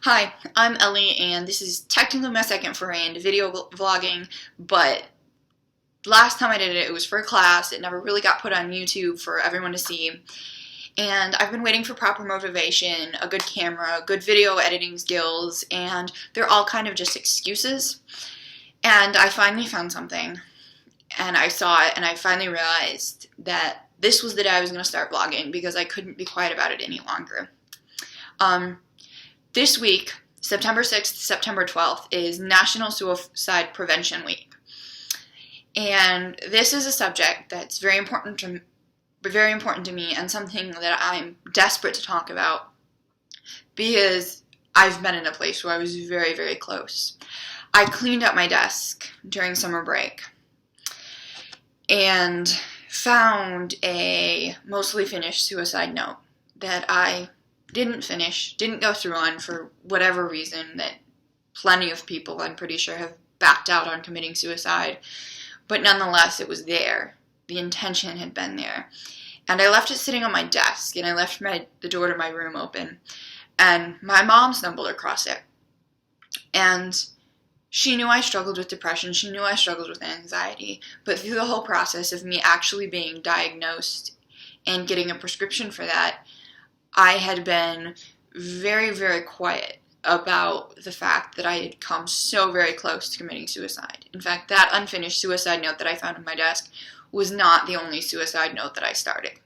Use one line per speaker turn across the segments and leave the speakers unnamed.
Hi, I'm Ellie, and this is technically my second foray into video vlogging, but last time I did it, it was for a class. It never really got put on YouTube for everyone to see, and I've been waiting for proper motivation, a good camera, good video editing skills, and they're all kind of just excuses. And I finally found something, and I saw it, and I finally realized that this was the day I was going to start vlogging because I couldn't be quiet about it any longer. This week, September 6th, September 12th, is National Suicide Prevention Week. And this is a subject that's very important to me and something that I'm desperate to talk about because I've been in a place where I was very, very close. I cleaned up my desk during summer break and found a mostly finished suicide note that I didn't go through on for whatever reason that plenty of people, I'm pretty sure, have backed out on committing suicide. But nonetheless, it was there. The intention had been there. And I left it sitting on my desk, and I left the door to my room open. And my mom stumbled across it. And she knew I struggled with depression. She knew I struggled with anxiety. But through the whole process of me actually being diagnosed and getting a prescription for that, I had been very, very quiet about the fact that I had come so very close to committing suicide. In fact, that unfinished suicide note that I found on my desk was not the only suicide note that I started.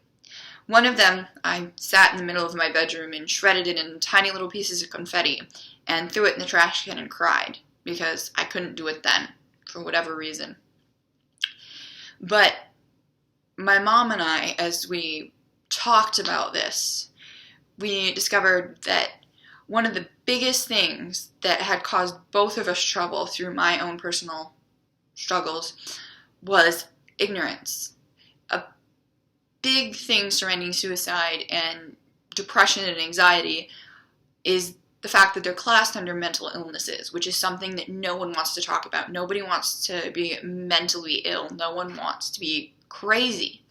One of them, I sat in the middle of my bedroom and shredded it in tiny little pieces of confetti and threw it in the trash can and cried because I couldn't do it then for whatever reason. But my mom and I, as we talked about this, we discovered that one of the biggest things that had caused both of us trouble through my own personal struggles was ignorance. A big thing surrounding suicide and depression and anxiety is the fact that they're classed under mental illnesses, which is something that no one wants to talk about. Nobody wants to be mentally ill. No one wants to be crazy.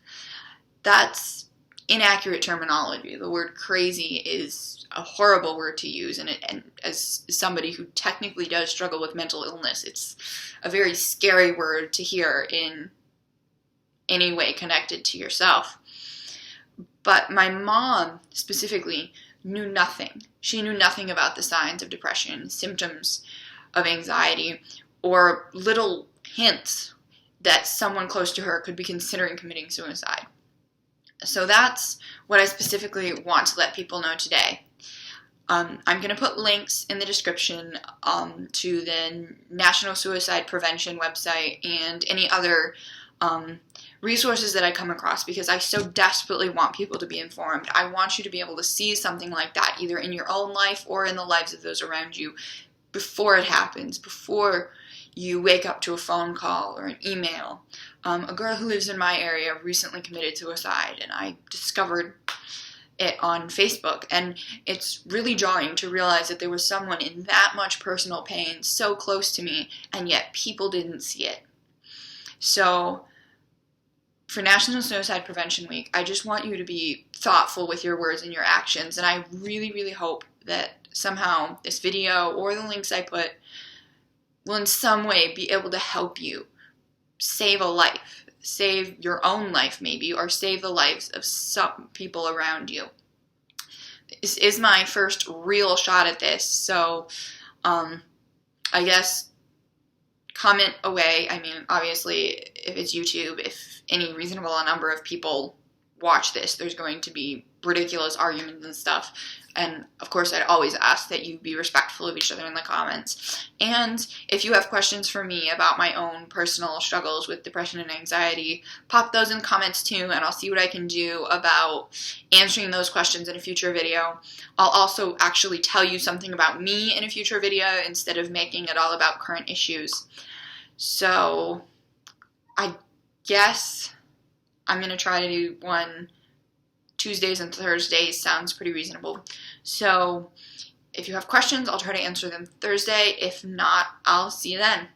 That's inaccurate terminology. The word crazy is a horrible word to use, and as somebody who technically does struggle with mental illness, it's a very scary word to hear in any way connected to yourself. But my mom specifically knew nothing. She knew nothing about the signs of depression, symptoms of anxiety, or little hints that someone close to her could be considering committing suicide. So that's what I specifically want to let people know today. I'm going to put links in the description to the National Suicide Prevention website and any other resources that I come across because I so desperately want people to be informed. I want you to be able to see something like that either in your own life or in the lives of those around you before it happens, before you wake up to a phone call or an email. A girl who lives in my area recently committed suicide, and I discovered it on Facebook, and it's really jarring to realize that there was someone in that much personal pain so close to me, and yet people didn't see it. So, for National Suicide Prevention Week, I just want you to be thoughtful with your words and your actions, and I really, really hope that somehow this video or the links I put will in some way be able to help you save a life, save your own life maybe, or save the lives of some people around you. This is my first real shot at this, so I guess comment away. I mean, obviously, if it's YouTube, if any reasonable number of people watch this, there's going to be ridiculous arguments and stuff. And of course, I'd always ask that you be respectful of each other in the comments. And if you have questions for me about my own personal struggles with depression and anxiety, pop those in the comments too, and I'll see what I can do about answering those questions in a future video. I'll also actually tell you something about me in a future video instead of making it all about current issues. So, I guess I'm going to try to do one Tuesdays and Thursdays. Sounds pretty reasonable. So if you have questions, I'll try to answer them Thursday. If not, I'll see you then.